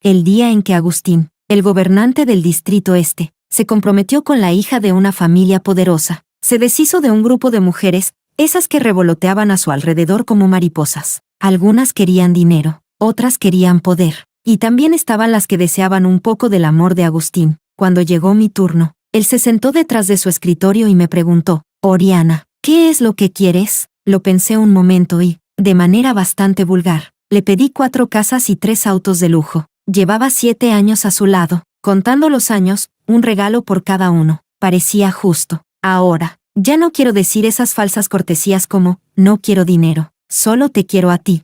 el día en que Agustín, el gobernante del Distrito Este, se comprometió con la hija de una familia poderosa. Se deshizo de un grupo de mujeres, esas que revoloteaban a su alrededor como mariposas. Algunas querían dinero, otras querían poder, y también estaban las que deseaban un poco del amor de Agustín. Cuando llegó mi turno, él se sentó detrás de su escritorio y me preguntó: «Oriana, ¿qué es lo que quieres?». Lo pensé un momento y, de manera bastante vulgar, le pedí 4 casas y 3 autos de lujo. Llevaba 7 años a su lado, contando los años, un regalo por cada uno. Parecía justo. Ahora, ya no quiero decir esas falsas cortesías como: «No quiero dinero, solo te quiero a ti».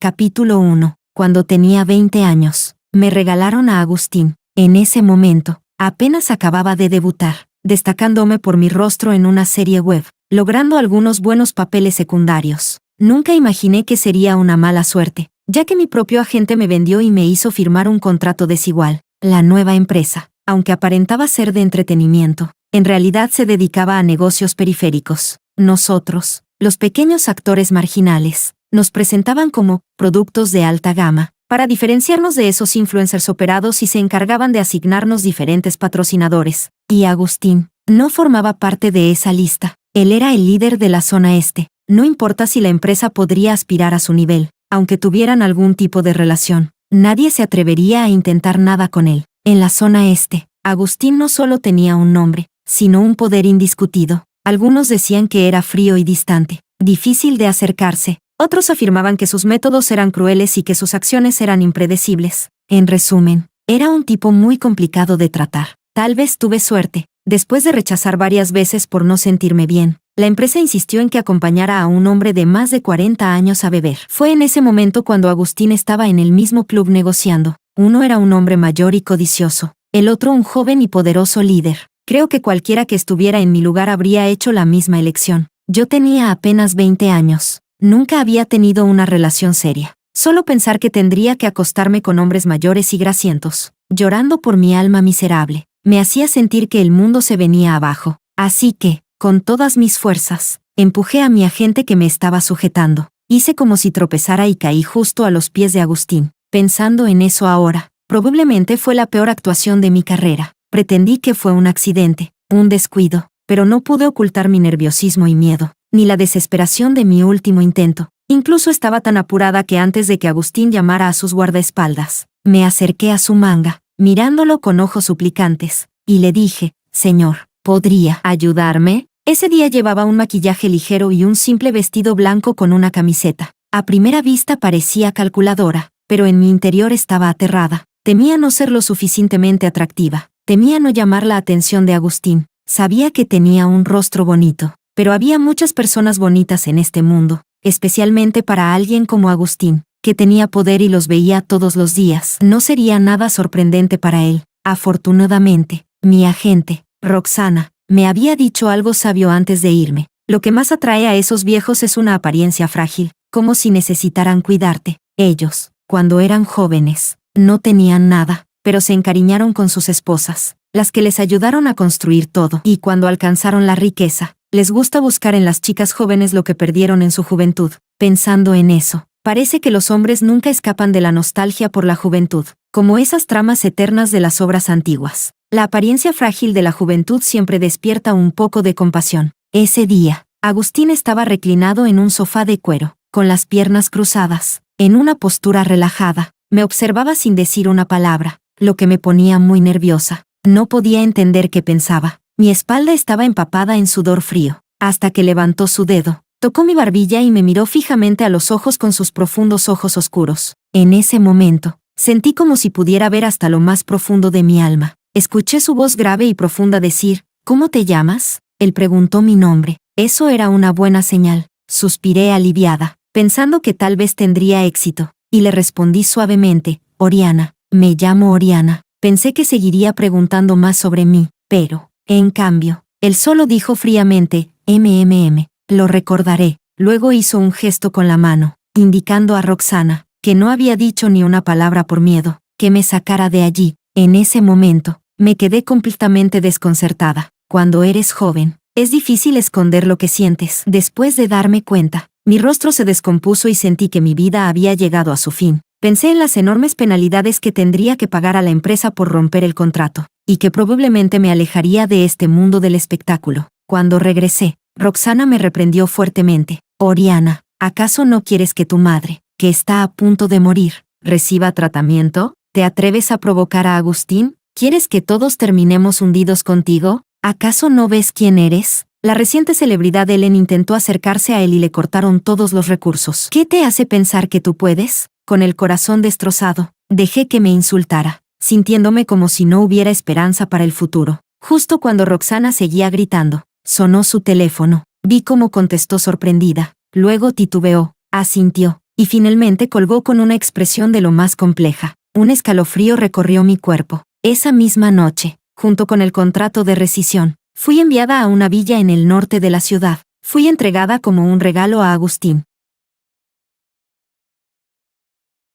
Capítulo 1. Cuando tenía 20 años, me regalaron a Agustín. En ese momento, apenas acababa de debutar, destacándome por mi rostro en una serie web, logrando algunos buenos papeles secundarios. Nunca imaginé que sería una mala suerte, ya que mi propio agente me vendió y me hizo firmar un contrato desigual. La nueva empresa, aunque aparentaba ser de entretenimiento, en realidad se dedicaba a negocios periféricos. Nosotros, los pequeños actores marginales, nos presentaban como productos de alta gama, para diferenciarnos de esos influencers operados, y se encargaban de asignarnos diferentes patrocinadores. Y Agustín no formaba parte de esa lista. Él era el líder de la zona este. No importa si la empresa podría aspirar a su nivel, aunque tuvieran algún tipo de relación, nadie se atrevería a intentar nada con él. En la zona este, Agustín no solo tenía un nombre, sino un poder indiscutido. Algunos decían que era frío y distante, difícil de acercarse. Otros afirmaban que sus métodos eran crueles y que sus acciones eran impredecibles. En resumen, era un tipo muy complicado de tratar. Tal vez tuve suerte. Después de rechazar varias veces por no sentirme bien, la empresa insistió en que acompañara a un hombre de más de 40 años a beber. Fue en ese momento cuando Agustín estaba en el mismo club negociando. Uno era un hombre mayor y codicioso, el otro un joven y poderoso líder. Creo que cualquiera que estuviera en mi lugar habría hecho la misma elección. Yo tenía apenas 20 años. Nunca había tenido una relación seria. Solo pensar que tendría que acostarme con hombres mayores y grasientos, llorando por mi alma miserable, me hacía sentir que el mundo se venía abajo. Así que, con todas mis fuerzas, empujé a mi agente que me estaba sujetando. Hice como si tropezara y caí justo a los pies de Agustín. Pensando en eso ahora, probablemente fue la peor actuación de mi carrera. Pretendí que fue un accidente, un descuido, pero no pude ocultar mi nerviosismo y miedo, ni la desesperación de mi último intento. Incluso estaba tan apurada que antes de que Agustín llamara a sus guardaespaldas, me acerqué a su manga, mirándolo con ojos suplicantes, y le dije: «Señor, ¿podría ayudarme?». Ese día llevaba un maquillaje ligero y un simple vestido blanco con una camiseta. A primera vista parecía calculadora, pero en mi interior estaba aterrada. Temía no ser lo suficientemente atractiva. Temía no llamar la atención de Agustín. Sabía que tenía un rostro bonito, pero había muchas personas bonitas en este mundo, especialmente para alguien como Agustín, que tenía poder y los veía todos los días. No sería nada sorprendente para él. Afortunadamente, mi agente, Roxana, me había dicho algo sabio antes de irme. Lo que más atrae a esos viejos es una apariencia frágil, como si necesitaran cuidarte. Ellos, cuando eran jóvenes, no tenían nada, pero se encariñaron con sus esposas, las que les ayudaron a construir todo. Y cuando alcanzaron la riqueza, les gusta buscar en las chicas jóvenes lo que perdieron en su juventud. Pensando en eso, parece que los hombres nunca escapan de la nostalgia por la juventud, como esas tramas eternas de las obras antiguas. La apariencia frágil de la juventud siempre despierta un poco de compasión. Ese día, Agustín estaba reclinado en un sofá de cuero, con las piernas cruzadas, en una postura relajada. Me observaba sin decir una palabra, lo que me ponía muy nerviosa. No podía entender qué pensaba. Mi espalda estaba empapada en sudor frío, hasta que levantó su dedo, tocó mi barbilla y me miró fijamente a los ojos con sus profundos ojos oscuros. En ese momento, sentí como si pudiera ver hasta lo más profundo de mi alma. Escuché su voz grave y profunda decir: «¿Cómo te llamas?». Él preguntó mi nombre. Eso era una buena señal. Suspiré aliviada, pensando que tal vez tendría éxito, y le respondí suavemente: «Oriana, me llamo Oriana». Pensé que seguiría preguntando más sobre mí, pero, en cambio, él solo dijo fríamente: «MMM, lo recordaré». Luego hizo un gesto con la mano, indicando a Roxana, que no había dicho ni una palabra por miedo, que me sacara de allí. En ese momento, me quedé completamente desconcertada. Cuando eres joven, es difícil esconder lo que sientes. Después de darme cuenta Mi rostro se descompuso y sentí que mi vida había llegado a su fin. Pensé en las enormes penalidades que tendría que pagar a la empresa por romper el contrato, y que probablemente me alejaría de este mundo del espectáculo. Cuando regresé, Roxana me reprendió fuertemente. Oriana, ¿acaso no quieres que tu madre, que está a punto de morir, reciba tratamiento? ¿Te atreves a provocar a Agustín? ¿Quieres que todos terminemos hundidos contigo? ¿Acaso no ves quién eres? La reciente celebridad Ellen intentó acercarse a él y le cortaron todos los recursos. ¿Qué te hace pensar que tú puedes? Con el corazón destrozado, dejé que me insultara, sintiéndome como si no hubiera esperanza para el futuro. Justo cuando Roxana seguía gritando, sonó su teléfono. Vi cómo contestó sorprendida, luego titubeó, asintió, y finalmente colgó con una expresión de lo más compleja. Un escalofrío recorrió mi cuerpo. Esa misma noche, junto con el contrato de rescisión, fui enviada a una villa en el norte de la ciudad. Fui entregada como un regalo a Agustín.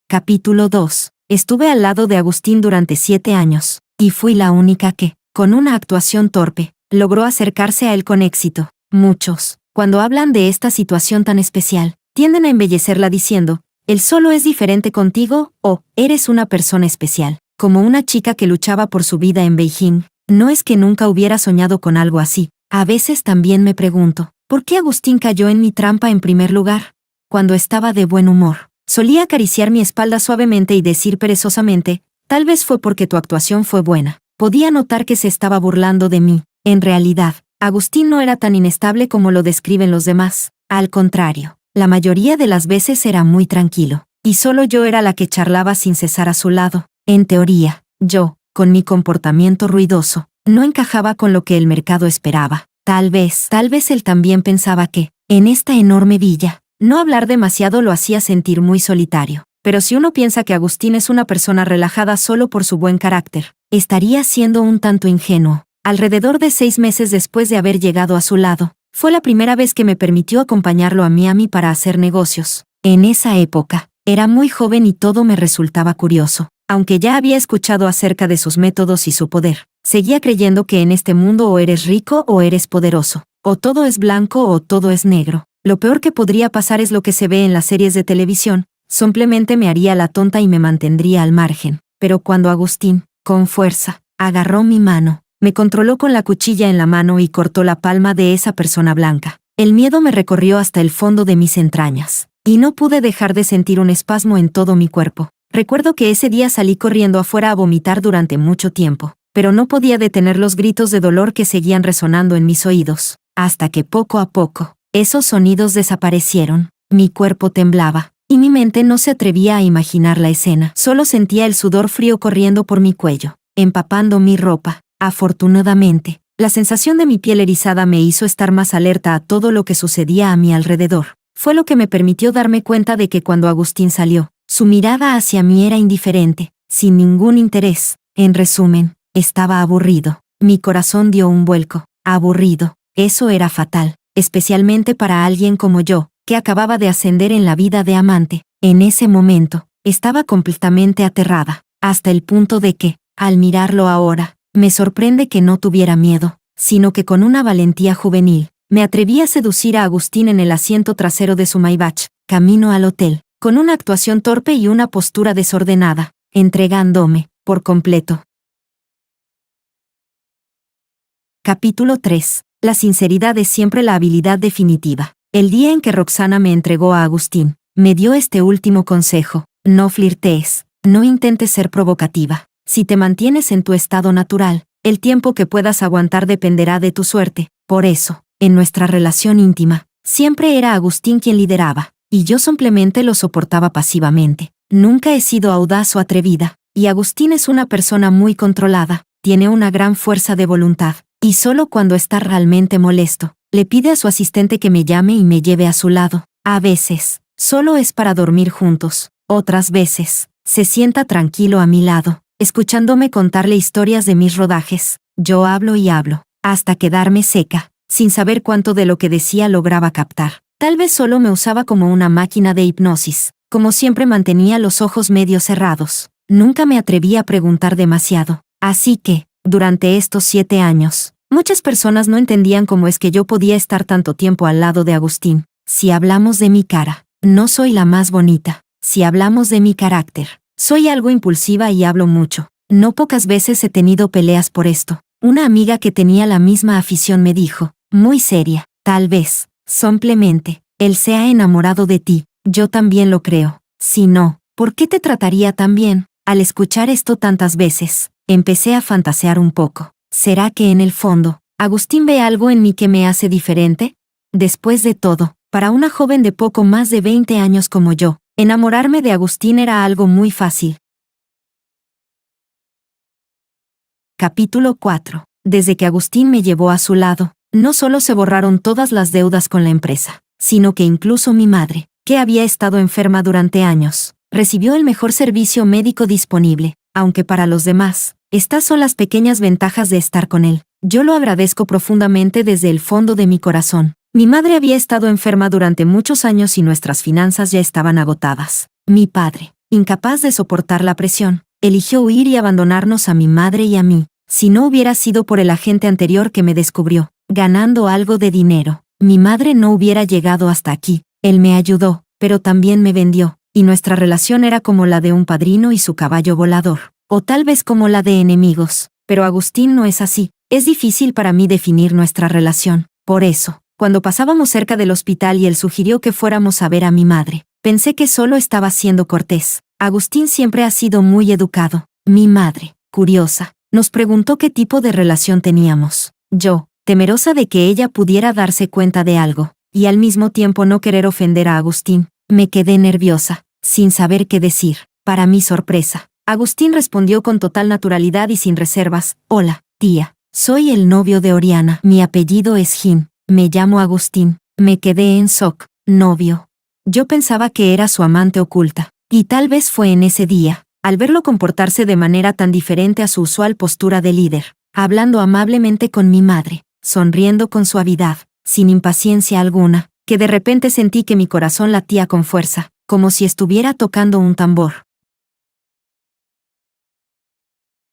Capítulo 2. Estuve al lado de Agustín durante 7 años, y fui la única que, con una actuación torpe, logró acercarse a él con éxito. Muchos, cuando hablan de esta situación tan especial, tienden a embellecerla diciendo, él solo es diferente contigo, o, eres una persona especial. Como una chica que luchaba por su vida en Beijing, no es que nunca hubiera soñado con algo así. A veces también me pregunto, ¿por qué Agustín cayó en mi trampa en primer lugar? Cuando estaba de buen humor, solía acariciar mi espalda suavemente y decir perezosamente, tal vez fue porque tu actuación fue buena. Podía notar que se estaba burlando de mí. En realidad, Agustín no era tan inestable como lo describen los demás. Al contrario, la mayoría de las veces era muy tranquilo, y solo yo era la que charlaba sin cesar a su lado. En teoría, yo, con mi comportamiento ruidoso, no encajaba con lo que el mercado esperaba. Tal vez él también pensaba que, en esta enorme villa, no hablar demasiado lo hacía sentir muy solitario. Pero si uno piensa que Agustín es una persona relajada solo por su buen carácter, estaría siendo un tanto ingenuo. Alrededor de 6 meses después de haber llegado a su lado, fue la primera vez que me permitió acompañarlo a Miami para hacer negocios. En esa época, era muy joven y todo me resultaba curioso. Aunque ya había escuchado acerca de sus métodos y su poder, seguía creyendo que en este mundo o eres rico o eres poderoso, o todo es blanco o todo es negro. Lo peor que podría pasar es lo que se ve en las series de televisión, simplemente me haría la tonta y me mantendría al margen. Pero cuando Agustín, con fuerza, agarró mi mano, me controló con la cuchilla en la mano y cortó la palma de esa persona blanca, el miedo me recorrió hasta el fondo de mis entrañas, y no pude dejar de sentir un espasmo en todo mi cuerpo. Recuerdo que ese día salí corriendo afuera a vomitar durante mucho tiempo, pero no podía detener los gritos de dolor que seguían resonando en mis oídos, hasta que poco a poco, esos sonidos desaparecieron, mi cuerpo temblaba, y mi mente no se atrevía a imaginar la escena. Solo sentía el sudor frío corriendo por mi cuello, empapando mi ropa. Afortunadamente, la sensación de mi piel erizada me hizo estar más alerta a todo lo que sucedía a mi alrededor. Fue lo que me permitió darme cuenta de que cuando Agustín salió, su mirada hacia mí era indiferente, sin ningún interés. En resumen, estaba aburrido. Mi corazón dio un vuelco. Aburrido. Eso era fatal, especialmente para alguien como yo, que acababa de ascender en la vida de amante. En ese momento, estaba completamente aterrada, hasta el punto de que, al mirarlo ahora, me sorprende que no tuviera miedo, sino que con una valentía juvenil, me atreví a seducir a Agustín en el asiento trasero de su Maybach, camino al hotel, con una actuación torpe y una postura desordenada, entregándome, por completo. Capítulo 3. La sinceridad es siempre la habilidad definitiva. El día en que Roxana me entregó a Agustín, me dio este último consejo: no flirtees, no intentes ser provocativa. Si te mantienes en tu estado natural, el tiempo que puedas aguantar dependerá de tu suerte. Por eso, en nuestra relación íntima, siempre era Agustín quien lideraba, y yo simplemente lo soportaba pasivamente. Nunca he sido audaz o atrevida, y Agustín es una persona muy controlada, tiene una gran fuerza de voluntad, y solo cuando está realmente molesto, le pide a su asistente que me llame y me lleve a su lado. A veces, solo es para dormir juntos. Otras veces, se sienta tranquilo a mi lado, escuchándome contarle historias de mis rodajes. Yo hablo y hablo, hasta quedarme seca, sin saber cuánto de lo que decía lograba captar. Tal vez solo me usaba como una máquina de hipnosis. Como siempre mantenía los ojos medio cerrados. Nunca me atreví a preguntar demasiado. Así que, durante estos 7 años, muchas personas no entendían cómo es que yo podía estar tanto tiempo al lado de Agustín. Si hablamos de mi cara, no soy la más bonita. Si hablamos de mi carácter, soy algo impulsiva y hablo mucho. No pocas veces he tenido peleas por esto. Una amiga que tenía la misma afición me dijo, muy seria, tal vez, simplemente, él se ha enamorado de ti. Yo también lo creo. Si no, ¿por qué te trataría tan bien? Al escuchar esto tantas veces, empecé a fantasear un poco. ¿Será que en el fondo, Agustín ve algo en mí que me hace diferente? Después de todo, para una joven de poco más de 20 años como yo, enamorarme de Agustín era algo muy fácil. Capítulo 4. Desde que Agustín me llevó a su lado, no solo se borraron todas las deudas con la empresa, sino que incluso mi madre, que había estado enferma durante años, recibió el mejor servicio médico disponible, aunque para los demás, estas son las pequeñas ventajas de estar con él. Yo lo agradezco profundamente desde el fondo de mi corazón. Mi madre había estado enferma durante muchos años y nuestras finanzas ya estaban agotadas. Mi padre, incapaz de soportar la presión, eligió huir y abandonarnos a mi madre y a mí. Si no hubiera sido por el agente anterior que me descubrió, ganando algo de dinero, mi madre no hubiera llegado hasta aquí. Él me ayudó, pero también me vendió, y nuestra relación era como la de un padrino y su caballo volador, o tal vez como la de enemigos, pero Agustín no es así. Es difícil para mí definir nuestra relación. Por eso, cuando pasábamos cerca del hospital y él sugirió que fuéramos a ver a mi madre, pensé que solo estaba siendo cortés. Agustín siempre ha sido muy educado. Mi madre, curiosa, nos preguntó qué tipo de relación teníamos. Yo, temerosa de que ella pudiera darse cuenta de algo, y al mismo tiempo no querer ofender a Agustín, me quedé nerviosa, sin saber qué decir. Para mi sorpresa, Agustín respondió con total naturalidad y sin reservas, «Hola, tía. Soy el novio de Oriana. Mi apellido es Jim. Me llamo Agustín». Me quedé en shock. ¿Novio? Yo pensaba que era su amante oculta. Y tal vez fue en ese día, al verlo comportarse de manera tan diferente a su usual postura de líder, hablando amablemente con mi madre, sonriendo con suavidad, sin impaciencia alguna, que de repente sentí que mi corazón latía con fuerza, como si estuviera tocando un tambor.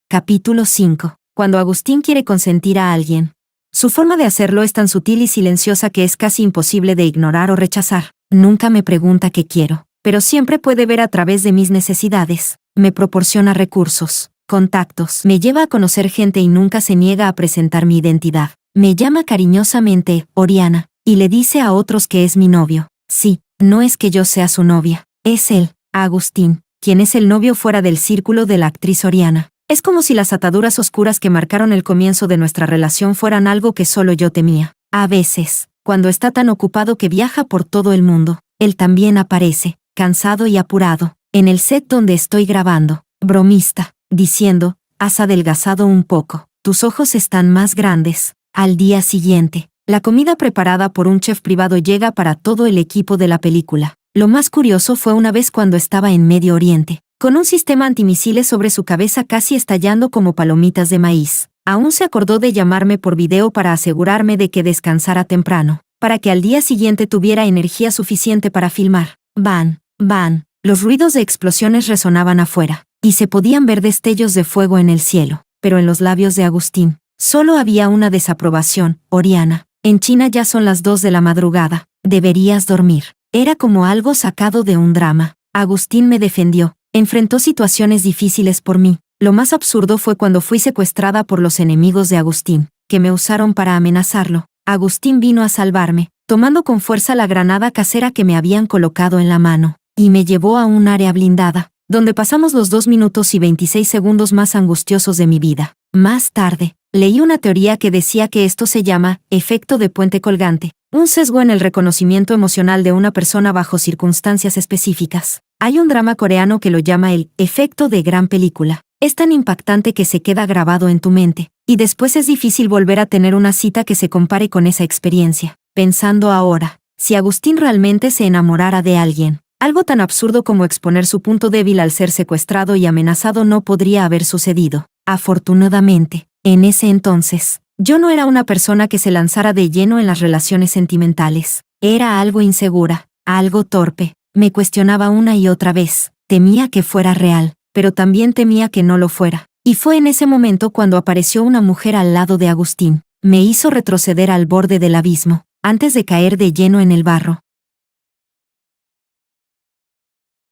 Capítulo 5. Cuando Agustín quiere consentir a alguien. Su forma de hacerlo es tan sutil y silenciosa que es casi imposible de ignorar o rechazar. Nunca me pregunta qué quiero, pero siempre puede ver a través de mis necesidades. Me proporciona recursos, contactos, me lleva a conocer gente y nunca se niega a presentar mi identidad. Me llama cariñosamente Oriana, y le dice a otros que es mi novio. Sí, no es que yo sea su novia, es él, Agustín, quien es el novio fuera del círculo de la actriz Oriana. Es como si las ataduras oscuras que marcaron el comienzo de nuestra relación fueran algo que solo yo temía. A veces, cuando está tan ocupado que viaja por todo el mundo, él también aparece, cansado y apurado, en el set donde estoy grabando, bromista, diciendo, «Has adelgazado un poco, tus ojos están más grandes». Al día siguiente, la comida preparada por un chef privado llega para todo el equipo de la película. Lo más curioso fue una vez cuando estaba en Medio Oriente, con un sistema antimisiles sobre su cabeza casi estallando como palomitas de maíz. Aún se acordó de llamarme por video para asegurarme de que descansara temprano, para que al día siguiente tuviera energía suficiente para filmar. Van, van, los ruidos de explosiones resonaban afuera, y se podían ver destellos de fuego en el cielo, pero en los labios de Agustín, solo había una desaprobación. «Oriana, en China ya son las 2 de la madrugada, deberías dormir». Era como algo sacado de un drama. Agustín me defendió. Enfrentó situaciones difíciles por mí. Lo más absurdo fue cuando fui secuestrada por los enemigos de Agustín, que me usaron para amenazarlo. Agustín vino a salvarme, tomando con fuerza la granada casera que me habían colocado en la mano, y me llevó a un área blindada, donde pasamos los 2 minutos y 26 segundos más angustiosos de mi vida. Más tarde, leí una teoría que decía que esto se llama efecto de puente colgante, un sesgo en el reconocimiento emocional de una persona bajo circunstancias específicas. Hay un drama coreano que lo llama el efecto de gran película. Es tan impactante que se queda grabado en tu mente, y después es difícil volver a tener una cita que se compare con esa experiencia. Pensando ahora, si Agustín realmente se enamorara de alguien, algo tan absurdo como exponer su punto débil al ser secuestrado y amenazado no podría haber sucedido. Afortunadamente, en ese entonces, yo no era una persona que se lanzara de lleno en las relaciones sentimentales. Era algo insegura, algo torpe. Me cuestionaba una y otra vez. Temía que fuera real, pero también temía que no lo fuera. Y fue en ese momento cuando apareció una mujer al lado de Agustín. Me hizo retroceder al borde del abismo, antes de caer de lleno en el barro.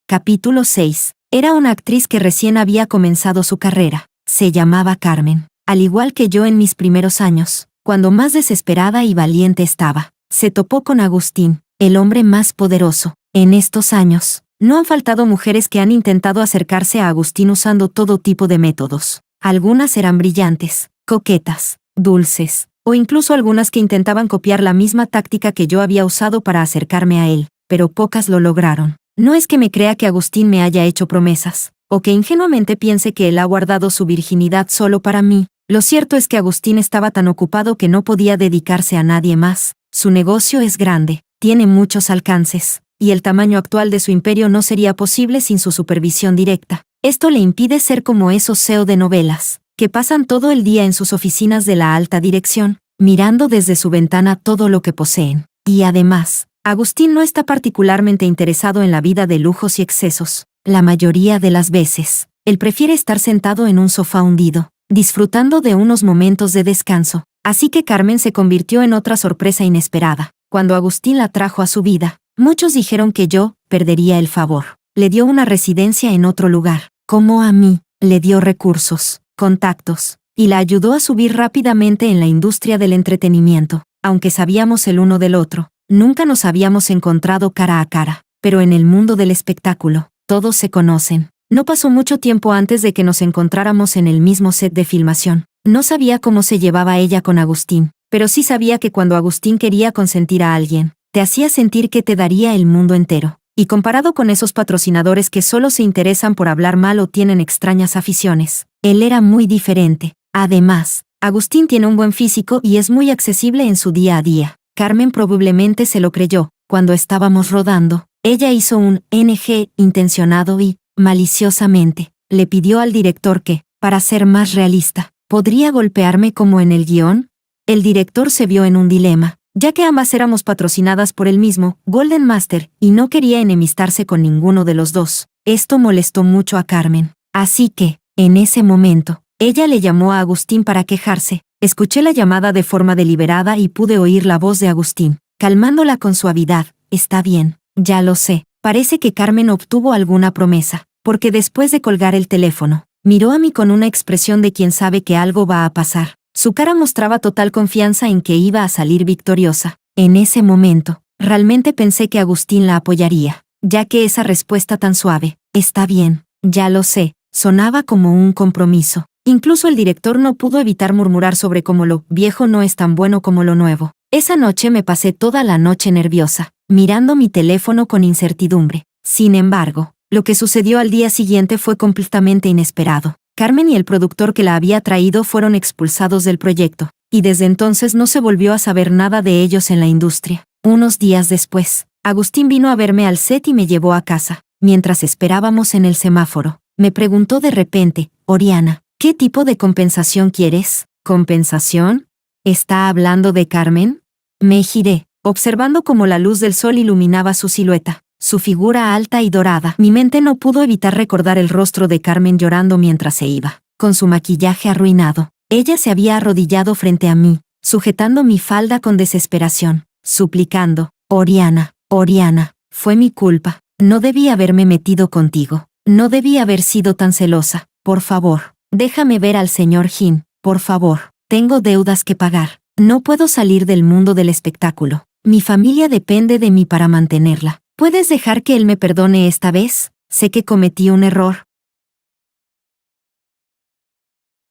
Capítulo 6. Era una actriz que recién había comenzado su carrera. Se llamaba Carmen. Al igual que yo en mis primeros años, cuando más desesperada y valiente estaba, se topó con Agustín, el hombre más poderoso. En estos años, no han faltado mujeres que han intentado acercarse a Agustín usando todo tipo de métodos. Algunas eran brillantes, coquetas, dulces, o incluso algunas que intentaban copiar la misma táctica que yo había usado para acercarme a él, pero pocas lo lograron. No es que me crea que Agustín me haya hecho promesas, o que ingenuamente piense que él ha guardado su virginidad solo para mí. Lo cierto es que Agustín estaba tan ocupado que no podía dedicarse a nadie más. Su negocio es grande, tiene muchos alcances, y el tamaño actual de su imperio no sería posible sin su supervisión directa. Esto le impide ser como esos CEO de novelas, que pasan todo el día en sus oficinas de la alta dirección, mirando desde su ventana todo lo que poseen. Y además, Agustín no está particularmente interesado en la vida de lujos y excesos. La mayoría de las veces, él prefiere estar sentado en un sofá hundido, disfrutando de unos momentos de descanso. Así que Carmen se convirtió en otra sorpresa inesperada. Cuando Agustín la trajo a su vida, muchos dijeron que yo perdería el favor. Le dio una residencia en otro lugar, como a mí, le dio recursos, contactos, y la ayudó a subir rápidamente en la industria del entretenimiento. Aunque sabíamos el uno del otro, nunca nos habíamos encontrado cara a cara. Pero en el mundo del espectáculo, todos se conocen. No pasó mucho tiempo antes de que nos encontráramos en el mismo set de filmación. No sabía cómo se llevaba ella con Agustín, pero sí sabía que cuando Agustín quería consentir a alguien, te hacía sentir que te daría el mundo entero. Y comparado con esos patrocinadores que solo se interesan por hablar mal o tienen extrañas aficiones, él era muy diferente. Además, Agustín tiene un buen físico y es muy accesible en su día a día. Carmen probablemente se lo creyó. Cuando estábamos rodando, ella hizo un NG intencionado y, maliciosamente, le pidió al director que, para ser más realista, ¿podría golpearme como en el guión? El director se vio en un dilema, ya que ambas éramos patrocinadas por el mismo Golden Master y no quería enemistarse con ninguno de los dos. Esto molestó mucho a Carmen. Así que, en ese momento, ella le llamó a Agustín para quejarse. Escuché la llamada de forma deliberada y pude oír la voz de Agustín, calmándola con suavidad. Está bien, ya lo sé. Parece que Carmen obtuvo alguna promesa, porque después de colgar el teléfono, miró a mí con una expresión de quien sabe que algo va a pasar. Su cara mostraba total confianza en que iba a salir victoriosa. En ese momento, realmente pensé que Agustín la apoyaría, ya que esa respuesta tan suave, está bien, ya lo sé, sonaba como un compromiso. Incluso el director no pudo evitar murmurar sobre cómo lo viejo no es tan bueno como lo nuevo. Esa noche me pasé toda la noche nerviosa, mirando mi teléfono con incertidumbre. Sin embargo, lo que sucedió al día siguiente fue completamente inesperado. Carmen y el productor que la había traído fueron expulsados del proyecto, y desde entonces no se volvió a saber nada de ellos en la industria. Unos días después, Agustín vino a verme al set y me llevó a casa. Mientras esperábamos en el semáforo, me preguntó de repente, Oriana, ¿qué tipo de compensación quieres? ¿Compensación? ¿Está hablando de Carmen? Me giré, observando cómo la luz del sol iluminaba su silueta, su figura alta y dorada. Mi mente no pudo evitar recordar el rostro de Carmen llorando mientras se iba, con su maquillaje arruinado. Ella se había arrodillado frente a mí, sujetando mi falda con desesperación, suplicando, Oriana, Oriana, fue mi culpa. No debí haberme metido contigo. No debí haber sido tan celosa. Por favor, déjame ver al señor Jin, por favor. Tengo deudas que pagar. No puedo salir del mundo del espectáculo. Mi familia depende de mí para mantenerla. ¿Puedes dejar que él me perdone esta vez? Sé que cometí un error.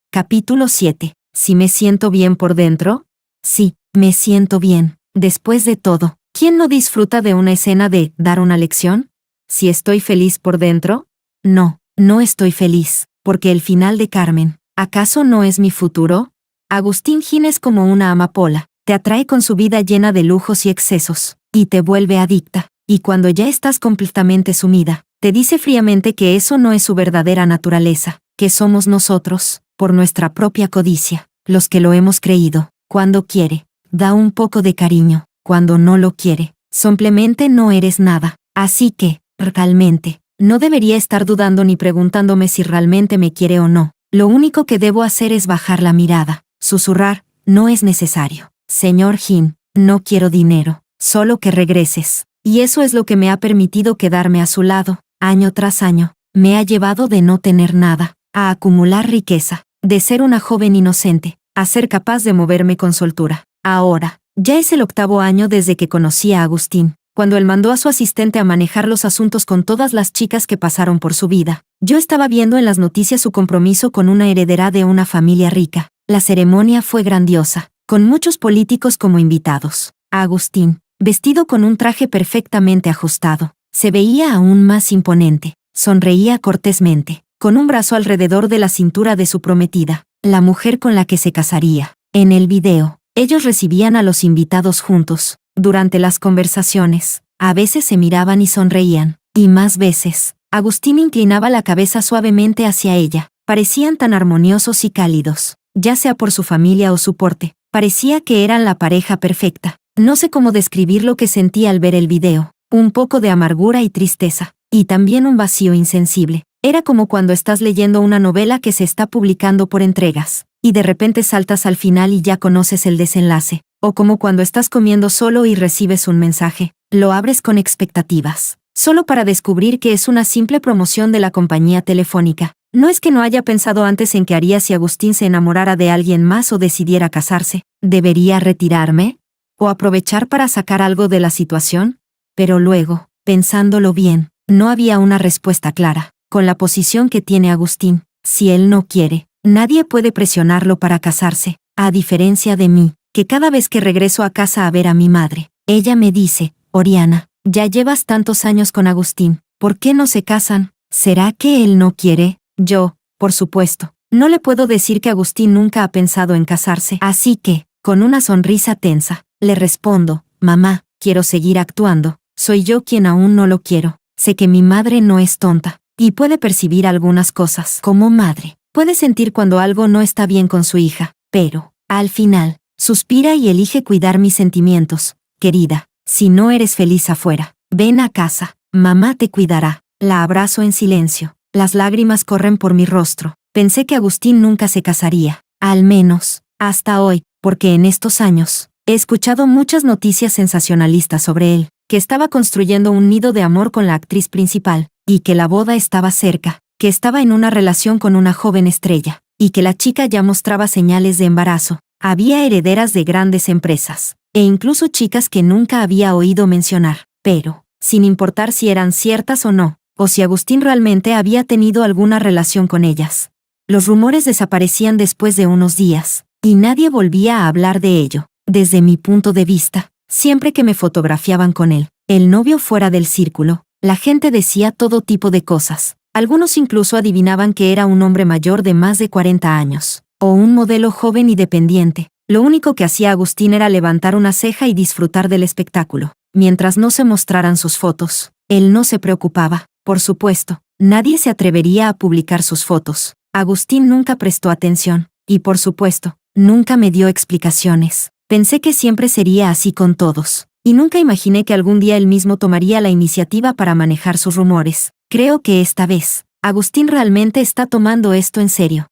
Capítulo 7. ¿Si me siento bien por dentro? Sí, me siento bien. Después de todo, ¿quién no disfruta de una escena de dar una lección? ¿Si estoy feliz por dentro? No, no estoy feliz, porque el final de Carmen, ¿acaso no es mi futuro? Agustín Jin es como una amapola, te atrae con su vida llena de lujos y excesos, y te vuelve adicta, y cuando ya estás completamente sumida, te dice fríamente que eso no es su verdadera naturaleza, que somos nosotros, por nuestra propia codicia, los que lo hemos creído. Cuando quiere, da un poco de cariño, cuando no lo quiere, simplemente no eres nada. Así que, realmente, no debería estar dudando ni preguntándome si realmente me quiere o no. Lo único que debo hacer es bajar la mirada, susurrar, no es necesario. Señor Jin, no quiero dinero, solo que regreses. Y eso es lo que me ha permitido quedarme a su lado. año tras año, me ha llevado de no tener nada, a acumular riqueza, de ser una joven inocente, a ser capaz de moverme con soltura. Ahora, ya es el 8º año desde que conocí a Agustín, cuando él mandó a su asistente a manejar los asuntos con todas las chicas que pasaron por su vida. Yo estaba viendo en las noticias su compromiso con una heredera de una familia rica. La ceremonia fue grandiosa, con muchos políticos como invitados. Agustín, vestido con un traje perfectamente ajustado, se veía aún más imponente. Sonreía cortésmente, con un brazo alrededor de la cintura de su prometida, la mujer con la que se casaría. En el video, ellos recibían a los invitados juntos. Durante las conversaciones, a veces se miraban y sonreían, y más veces, Agustín inclinaba la cabeza suavemente hacia ella. Parecían tan armoniosos y cálidos, ya sea por su familia o su porte. Parecía que eran la pareja perfecta. No sé cómo describir lo que sentí al ver el video. Un poco de amargura y tristeza, y también un vacío insensible. Era como cuando estás leyendo una novela que se está publicando por entregas, y de repente saltas al final y ya conoces el desenlace. O como cuando estás comiendo solo y recibes un mensaje, lo abres con expectativas, solo para descubrir que es una simple promoción de la compañía telefónica. No es que no haya pensado antes en qué haría si Agustín se enamorara de alguien más o decidiera casarse. ¿Debería retirarme? ¿O aprovechar para sacar algo de la situación? Pero luego, pensándolo bien, no había una respuesta clara. Con la posición que tiene Agustín, si él no quiere, nadie puede presionarlo para casarse, a diferencia de mí, que cada vez que regreso a casa a ver a mi madre, ella me dice, Oriana, ya llevas tantos años con Agustín, ¿por qué no se casan? ¿Será que él no quiere? Yo, por supuesto, no le puedo decir que Agustín nunca ha pensado en casarse, así que, con una sonrisa tensa, le respondo, mamá, quiero seguir actuando, soy yo quien aún no lo quiero, sé que mi madre no es tonta, y puede percibir algunas cosas. Como madre, puede sentir cuando algo no está bien con su hija, pero, al final, suspira y elige cuidar mis sentimientos. Querida, si no eres feliz afuera, ven a casa, mamá te cuidará. La abrazo en silencio, las lágrimas corren por mi rostro. Pensé que Agustín nunca se casaría, al menos, hasta hoy, porque en estos años, he escuchado muchas noticias sensacionalistas sobre él, que estaba construyendo un nido de amor con la actriz principal, y que la boda estaba cerca, que estaba en una relación con una joven estrella, y que la chica ya mostraba señales de embarazo. Había herederas de grandes empresas, e incluso chicas que nunca había oído mencionar, pero, sin importar si eran ciertas o no, o si Agustín realmente había tenido alguna relación con ellas. Los rumores desaparecían después de unos días, y nadie volvía a hablar de ello. Desde mi punto de vista, siempre que me fotografiaban con él, el novio fuera del círculo, la gente decía todo tipo de cosas. Algunos incluso adivinaban que era un hombre mayor de más de 40 años, o un modelo joven y dependiente. Lo único que hacía Agustín era levantar una ceja y disfrutar del espectáculo. Mientras no se mostraran sus fotos, él no se preocupaba. Por supuesto, nadie se atrevería a publicar sus fotos. Agustín nunca prestó atención, y por supuesto, nunca me dio explicaciones. Pensé que siempre sería así con todos, y nunca imaginé que algún día él mismo tomaría la iniciativa para manejar sus rumores. Creo que esta vez, Agustín realmente está tomando esto en serio.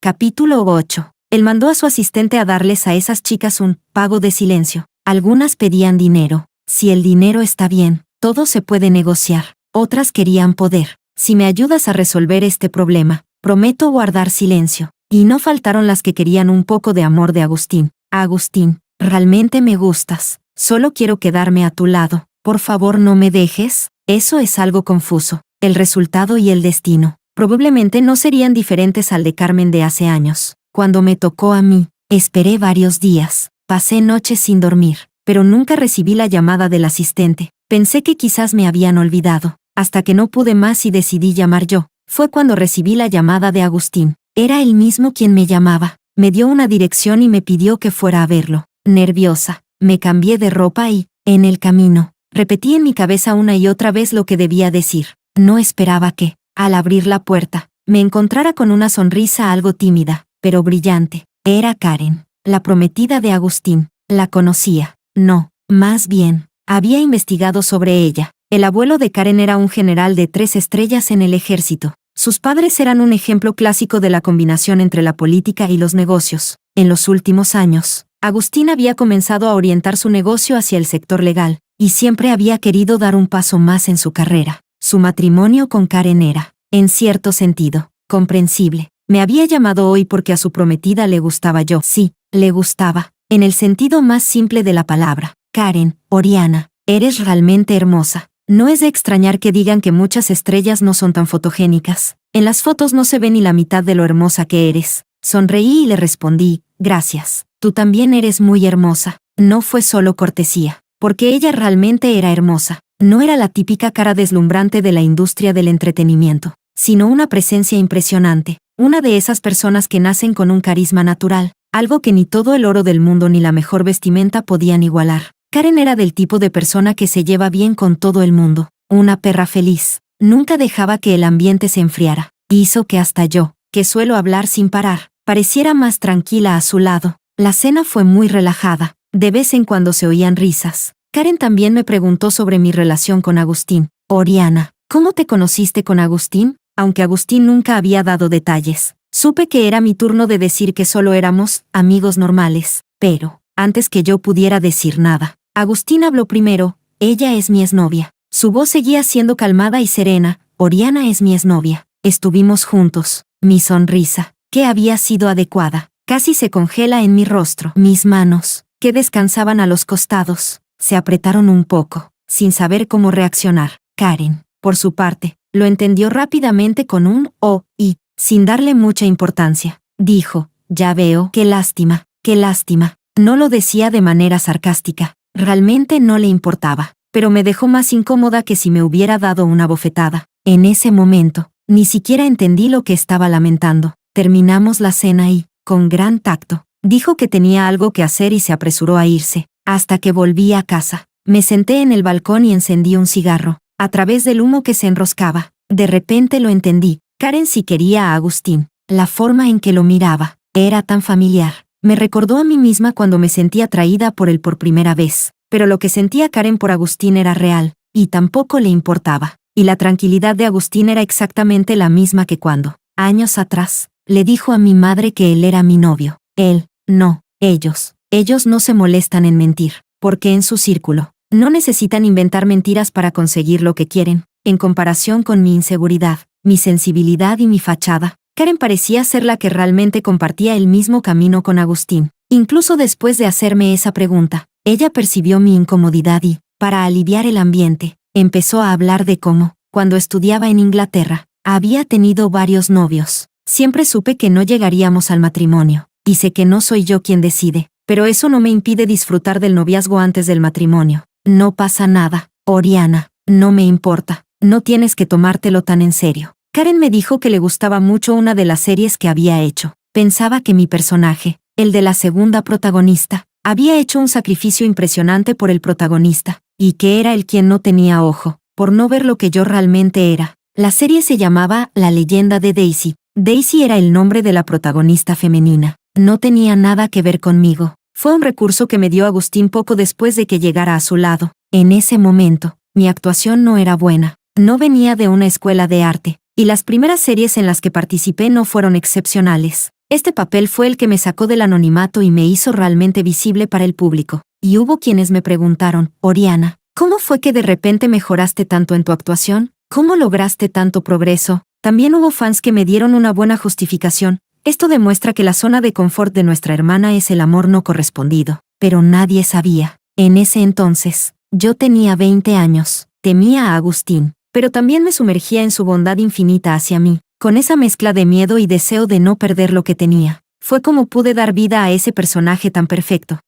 Capítulo 8. Él mandó a su asistente a darles a esas chicas un pago de silencio. Algunas pedían dinero. Si el dinero está bien, todo se puede negociar. Otras querían poder. Si me ayudas a resolver este problema, prometo guardar silencio. Y no faltaron las que querían un poco de amor de Agustín. Agustín, realmente me gustas. Solo quiero quedarme a tu lado. Por favor, no me dejes. Eso es algo confuso. El resultado y el destino probablemente no serían diferentes al de Carmen de hace años. Cuando me tocó a mí, esperé varios días. Pasé noches sin dormir, pero nunca recibí la llamada del asistente. Pensé que quizás me habían olvidado, hasta que no pude más y decidí llamar yo. Fue cuando recibí la llamada de Agustín. Era él mismo quien me llamaba. Me dio una dirección y me pidió que fuera a verlo. Nerviosa, me cambié de ropa y, en el camino, repetí en mi cabeza una y otra vez lo que debía decir. No esperaba que, al abrir la puerta, me encontrara con una sonrisa algo tímida, pero brillante. Era Karen, la prometida de Agustín. La conocía. No, más bien, había investigado sobre ella. El abuelo de Karen era un general de 3 estrellas en el ejército. Sus padres eran un ejemplo clásico de la combinación entre la política y los negocios. En los últimos años, Agustín había comenzado a orientar su negocio hacia el sector legal, y siempre había querido dar un paso más en su carrera. Su matrimonio con Karen era, en cierto sentido, comprensible. Me había llamado hoy porque a su prometida le gustaba yo. Sí, le gustaba, en el sentido más simple de la palabra. Karen, Oriana, eres realmente hermosa. No es de extrañar que digan que muchas estrellas no son tan fotogénicas. En las fotos no se ve ni la mitad de lo hermosa que eres. Sonreí y le respondí, gracias. Tú también eres muy hermosa. No fue solo cortesía, porque ella realmente era hermosa. No era la típica cara deslumbrante de la industria del entretenimiento, sino una presencia impresionante, una de esas personas que nacen con un carisma natural, algo que ni todo el oro del mundo ni la mejor vestimenta podían igualar. Karen era del tipo de persona que se lleva bien con todo el mundo, una perra feliz. Nunca dejaba que el ambiente se enfriara. Hizo que hasta yo, que suelo hablar sin parar, pareciera más tranquila a su lado. La cena fue muy relajada. De vez en cuando se oían risas. Karen también me preguntó sobre mi relación con Agustín. Oriana, ¿cómo te conociste con Agustín? Aunque Agustín nunca había dado detalles. Supe que era mi turno de decir que solo éramos amigos normales. Pero, antes que yo pudiera decir nada, Agustín habló primero. Ella es mi exnovia. Su voz seguía siendo calmada y serena. Oriana es mi exnovia. Estuvimos juntos. Mi sonrisa, que había sido adecuada, casi se congela en mi rostro. Mis manos, que descansaban a los costados, se apretaron un poco, sin saber cómo reaccionar. Karen, por su parte, lo entendió rápidamente con un «oh» y, sin darle mucha importancia, dijo, «Ya veo, qué lástima, qué lástima». No lo decía de manera sarcástica, realmente no le importaba, pero me dejó más incómoda que si me hubiera dado una bofetada. En ese momento, ni siquiera entendí lo que estaba lamentando. Terminamos la cena y, con gran tacto, dijo que tenía algo que hacer y se apresuró a irse. Hasta que volví a casa, me senté en el balcón y encendí un cigarro. A través del humo que se enroscaba, de repente lo entendí. Karen sí quería a Agustín. La forma en que lo miraba era tan familiar. Me recordó a mí misma cuando me sentí atraída por él por primera vez. Pero lo que sentía Karen por Agustín era real, y tampoco le importaba. Y la tranquilidad de Agustín era exactamente la misma que cuando, años atrás, le dijo a mi madre que él era mi novio. Él, no, ellos. Ellos no se molestan en mentir, porque en su círculo, no necesitan inventar mentiras para conseguir lo que quieren. En comparación con mi inseguridad, mi sensibilidad y mi fachada, Karen parecía ser la que realmente compartía el mismo camino con Agustín. Incluso después de hacerme esa pregunta, ella percibió mi incomodidad y, para aliviar el ambiente, empezó a hablar de cómo, cuando estudiaba en Inglaterra, había tenido varios novios. Siempre supe que no llegaríamos al matrimonio, y sé que no soy yo quien decide, pero eso no me impide disfrutar del noviazgo antes del matrimonio. No pasa nada, Oriana, no me importa, no tienes que tomártelo tan en serio. Karen me dijo que le gustaba mucho una de las series que había hecho. Pensaba que mi personaje, el de la segunda protagonista, había hecho un sacrificio impresionante por el protagonista, y que era el quien no tenía ojo, por no ver lo que yo realmente era. La serie se llamaba La leyenda de Daisy. Daisy era el nombre de la protagonista femenina. No tenía nada que ver conmigo. Fue un recurso que me dio Agustín poco después de que llegara a su lado. En ese momento, mi actuación no era buena. No venía de una escuela de arte, y las primeras series en las que participé no fueron excepcionales. Este papel fue el que me sacó del anonimato y me hizo realmente visible para el público. Y hubo quienes me preguntaron, Oriana, ¿cómo fue que de repente mejoraste tanto en tu actuación? ¿Cómo lograste tanto progreso? También hubo fans que me dieron una buena justificación. Esto demuestra que la zona de confort de nuestra hermana es el amor no correspondido. Pero nadie sabía. En ese entonces, yo tenía 20 años, temía a Agustín, pero también me sumergía en su bondad infinita hacia mí, con esa mezcla de miedo y deseo de no perder lo que tenía. Fue como pude dar vida a ese personaje tan perfecto.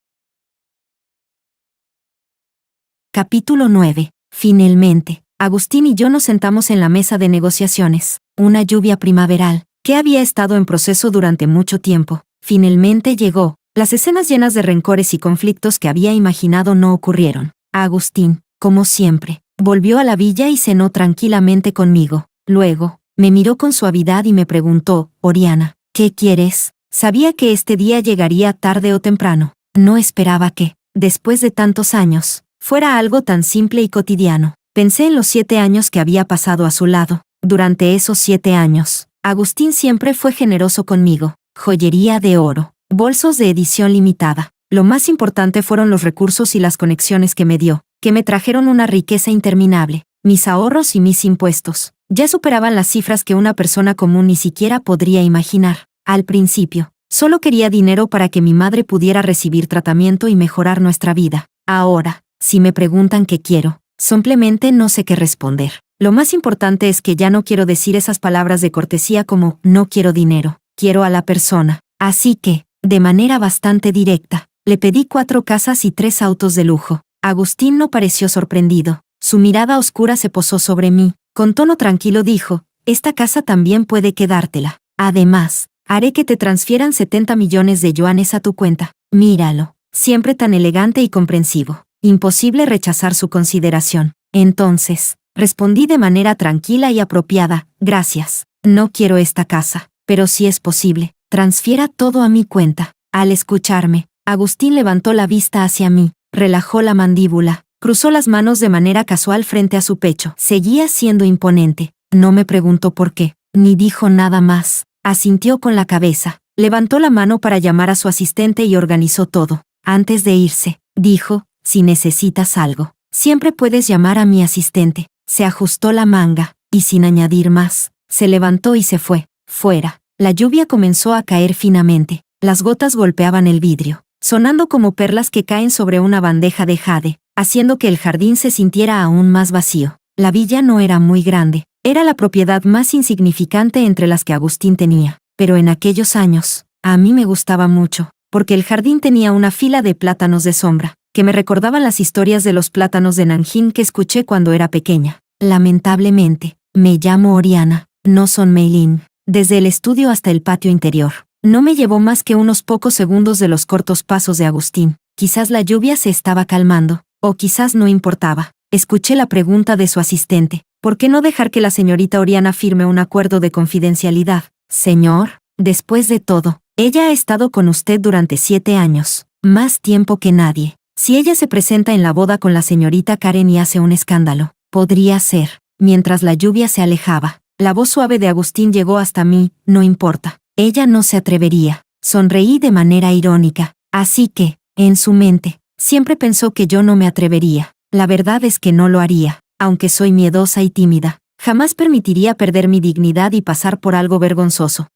Capítulo 9. Finalmente, Agustín y yo nos sentamos en la mesa de negociaciones. Una lluvia primaveral, que había estado en proceso durante mucho tiempo, finalmente llegó. Las escenas llenas de rencores y conflictos que había imaginado no ocurrieron. Agustín, como siempre, volvió a la villa y cenó tranquilamente conmigo. Luego, me miró con suavidad y me preguntó, Oriana, ¿qué quieres? Sabía que este día llegaría tarde o temprano. No esperaba que, después de tantos años, fuera algo tan simple y cotidiano. Pensé en los 7 años que había pasado a su lado. Durante esos 7 años, Agustín siempre fue generoso conmigo. Joyería de oro, bolsos de edición limitada. Lo más importante fueron los recursos y las conexiones que me dio. que me trajeron una riqueza interminable. Mis ahorros y mis impuestos ya superaban las cifras que una persona común ni siquiera podría imaginar. Al principio, solo quería dinero para que mi madre pudiera recibir tratamiento y mejorar nuestra vida. Ahora, si me preguntan qué quiero, simplemente no sé qué responder. Lo más importante es que ya no quiero decir esas palabras de cortesía como no quiero dinero, quiero a la persona. Así que, de manera bastante directa, le pedí 4 casas y 3 autos de lujo. Agustín no pareció sorprendido. Su mirada oscura se posó sobre mí. Con tono tranquilo dijo, esta casa también puede quedártela. Además, haré que te transfieran 70 millones de yuanes a tu cuenta. Míralo, siempre tan elegante y comprensivo. Imposible rechazar su consideración. Entonces, respondí de manera tranquila y apropiada, gracias. No quiero esta casa, pero si es posible, transfiera todo a mi cuenta. Al escucharme, Agustín levantó la vista hacia mí, relajó la mandíbula, cruzó las manos de manera casual frente a su pecho. Seguía siendo imponente. No me preguntó por qué, ni dijo nada más. Asintió con la cabeza, levantó la mano para llamar a su asistente y organizó todo. Antes de irse, dijo, si necesitas algo, siempre puedes llamar a mi asistente. Se ajustó la manga, y sin añadir más, se levantó y se fue. Fuera, la lluvia comenzó a caer finamente. Las gotas golpeaban el vidrio, sonando como perlas que caen sobre una bandeja de jade, haciendo que el jardín se sintiera aún más vacío. La villa no era muy grande, era la propiedad más insignificante entre las que Agustín tenía, pero en aquellos años, a mí me gustaba mucho, porque el jardín tenía una fila de plátanos de sombra, que me recordaban las historias de los plátanos de Nanjing que escuché cuando era pequeña. Lamentablemente, me llamo Oriana, no Son Meilin. Desde el estudio hasta el patio interior, no me llevó más que unos pocos segundos de los cortos pasos de Agustín. Quizás la lluvia se estaba calmando, o quizás no importaba. Escuché la pregunta de su asistente. ¿Por qué no dejar que la señorita Oriana firme un acuerdo de confidencialidad? Señor, después de todo, ella ha estado con usted durante 7 años, más tiempo que nadie. Si ella se presenta en la boda con la señorita Karen y hace un escándalo, podría ser. Mientras la lluvia se alejaba, la voz suave de Agustín llegó hasta mí, no importa. Ella no se atrevería. Sonreí de manera irónica. Así que, en su mente, siempre pensó que yo no me atrevería. La verdad es que no lo haría. Aunque soy miedosa y tímida, jamás permitiría perder mi dignidad y pasar por algo vergonzoso.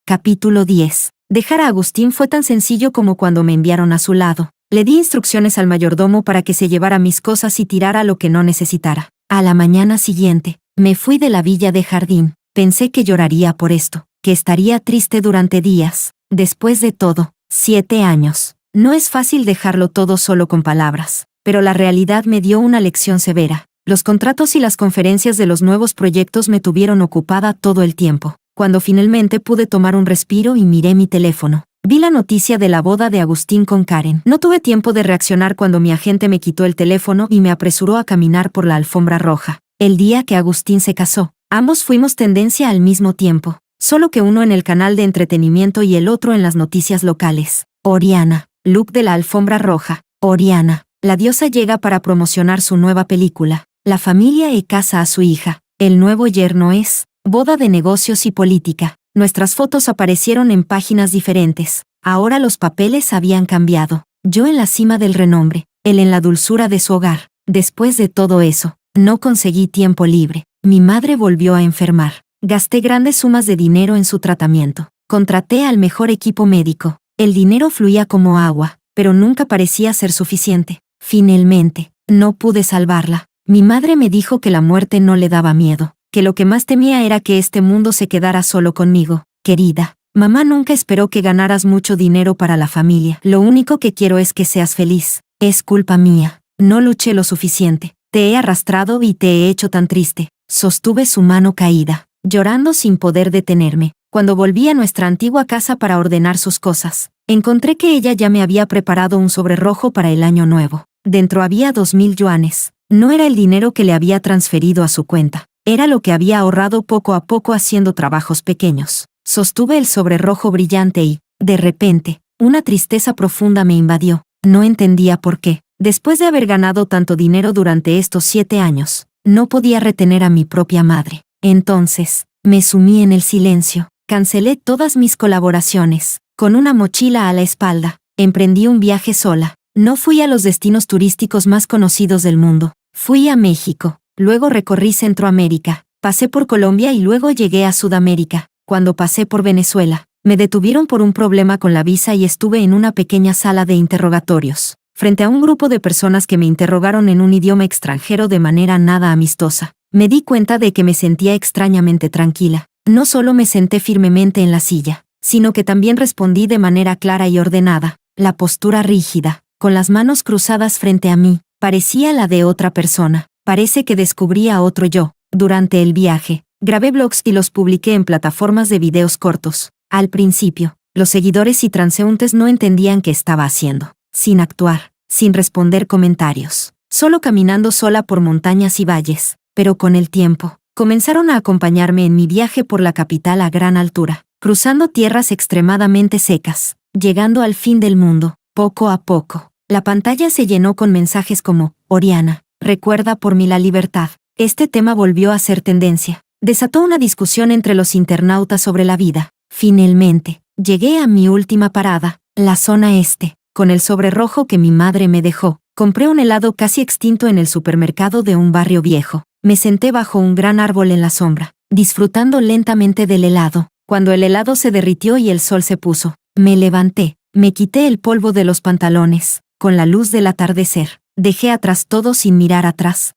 Capítulo 10. Dejar a Agustín fue tan sencillo como cuando me enviaron a su lado. Le di instrucciones al mayordomo para que se llevara mis cosas y tirara lo que no necesitara. A la mañana siguiente, me fui de la villa de jardín. Pensé que lloraría por esto, que estaría triste durante días. Después de todo, 7 años. No es fácil dejarlo todo solo con palabras. Pero la realidad me dio una lección severa. Los contratos y las conferencias de los nuevos proyectos me tuvieron ocupada todo el tiempo. Cuando finalmente pude tomar un respiro y miré mi teléfono, vi la noticia de la boda de Agustín con Karen. No tuve tiempo de reaccionar cuando mi agente me quitó el teléfono y me apresuró a caminar por la alfombra roja. El día que Agustín se casó, ambos fuimos tendencia al mismo tiempo, solo que uno en el canal de entretenimiento y el otro en las noticias locales. Oriana, look de la alfombra roja. Oriana, la diosa llega para promocionar su nueva película. La familia casa a su hija. El nuevo yerno es boda de negocios y política. Nuestras fotos aparecieron en páginas diferentes. Ahora los papeles habían cambiado. Yo en la cima del renombre, él en la dulzura de su hogar. Después de todo eso, no conseguí tiempo libre. Mi madre volvió a enfermar. Gasté grandes sumas de dinero en su tratamiento. Contraté al mejor equipo médico. El dinero fluía como agua, pero nunca parecía ser suficiente. Finalmente, no pude salvarla. Mi madre me dijo que la muerte no le daba miedo, que lo que más temía era que este mundo se quedara solo conmigo. Querida, mamá nunca esperó que ganaras mucho dinero para la familia. Lo único que quiero es que seas feliz. Es culpa mía. No luché lo suficiente. Te he arrastrado y te he hecho tan triste. Sostuve su mano caída, llorando sin poder detenerme. Cuando volví a nuestra antigua casa para ordenar sus cosas, encontré que ella ya me había preparado un sobre rojo para el año nuevo. Dentro había 2.000 yuanes. No era el dinero que le había transferido a su cuenta. Era lo que había ahorrado poco a poco haciendo trabajos pequeños. Sostuve el sobre rojo brillante y, de repente, una tristeza profunda me invadió. No entendía por qué. Después de haber ganado tanto dinero durante estos 7 años, no podía retener a mi propia madre. Entonces, me sumí en el silencio. Cancelé todas mis colaboraciones. Con una mochila a la espalda, emprendí un viaje sola. No fui a los destinos turísticos más conocidos del mundo. Fui a México, luego recorrí Centroamérica, pasé por Colombia y luego llegué a Sudamérica. Cuando pasé por Venezuela, me detuvieron por un problema con la visa y estuve en una pequeña sala de interrogatorios, frente a un grupo de personas que me interrogaron en un idioma extranjero de manera nada amistosa. Me di cuenta de que me sentía extrañamente tranquila. No solo me senté firmemente en la silla, sino que también respondí de manera clara y ordenada. La postura rígida, con las manos cruzadas frente a mí, parecía la de otra persona. Parece que descubrí a otro yo. Durante el viaje, grabé blogs y los publiqué en plataformas de videos cortos. Al principio, los seguidores y transeúntes no entendían qué estaba haciendo. Sin actuar, sin responder comentarios, solo caminando sola por montañas y valles. Pero con el tiempo, comenzaron a acompañarme en mi viaje por la capital a gran altura, cruzando tierras extremadamente secas, llegando al fin del mundo. Poco a poco, la pantalla se llenó con mensajes como: Oriana, recuerda por mí la libertad. Este tema volvió a ser tendencia. Desató una discusión entre los internautas sobre la vida. Finalmente, llegué a mi última parada, la zona este. Con el sobre rojo que mi madre me dejó, compré un helado casi extinto en el supermercado de un barrio viejo. Me senté bajo un gran árbol en la sombra, disfrutando lentamente del helado. Cuando el helado se derritió y el sol se puso, me levanté, me quité el polvo de los pantalones. Con la luz del atardecer, dejé atrás todo sin mirar atrás.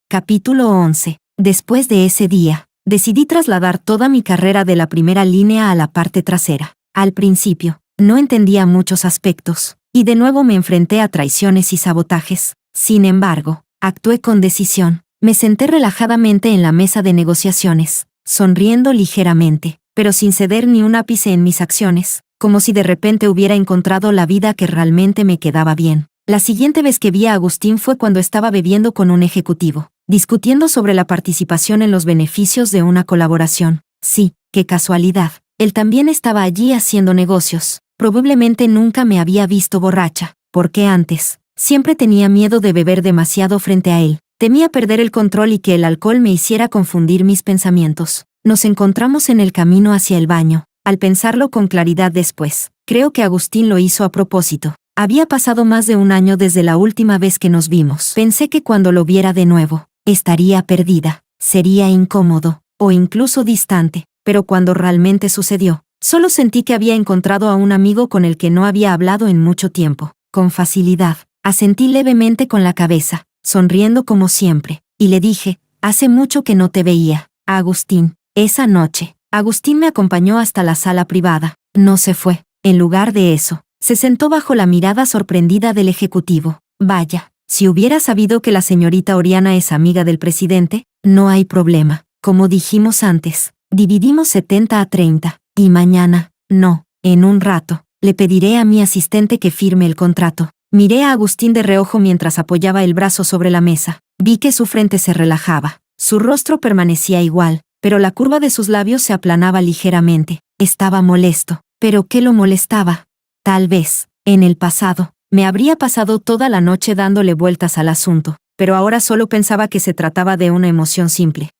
Capítulo 11. Después de ese día, decidí trasladar toda mi carrera de la primera línea a la parte trasera. Al principio, no entendía muchos aspectos, y de nuevo me enfrenté a traiciones y sabotajes. Sin embargo, actué con decisión. Me senté relajadamente en la mesa de negociaciones, sonriendo ligeramente, pero sin ceder ni un ápice en mis acciones, como si de repente hubiera encontrado la vida que realmente me quedaba bien. La siguiente vez que vi a Agustín fue cuando estaba bebiendo con un ejecutivo, discutiendo sobre la participación en los beneficios de una colaboración. Sí, qué casualidad. Él también estaba allí haciendo negocios. Probablemente nunca me había visto borracha, porque antes, siempre tenía miedo de beber demasiado frente a él. Temía perder el control y que el alcohol me hiciera confundir mis pensamientos. Nos encontramos en el camino hacia el baño. Al pensarlo con claridad después, creo que Agustín lo hizo a propósito. Había pasado más de un año desde la última vez que nos vimos. Pensé que cuando lo viera de nuevo, estaría perdida, sería incómodo, o incluso distante, pero cuando realmente sucedió, solo sentí que había encontrado a un amigo con el que no había hablado en mucho tiempo. Con facilidad, asentí levemente con la cabeza, sonriendo como siempre, y le dije: hace mucho que no te veía, Agustín. Esa noche, Agustín me acompañó hasta la sala privada. No se fue. En lugar de eso, se sentó bajo la mirada sorprendida del ejecutivo. Vaya, si hubiera sabido que la señorita Oriana es amiga del presidente, no hay problema. Como dijimos antes, dividimos 70-30, y mañana, no, en un rato, le pediré a mi asistente que firme el contrato. Miré a Agustín de reojo mientras apoyaba el brazo sobre la mesa. Vi que su frente se relajaba. Su rostro permanecía igual, pero la curva de sus labios se aplanaba ligeramente. Estaba molesto. ¿Pero qué lo molestaba? Tal vez, en el pasado, me habría pasado toda la noche dándole vueltas al asunto, pero ahora solo pensaba que se trataba de una emoción simple.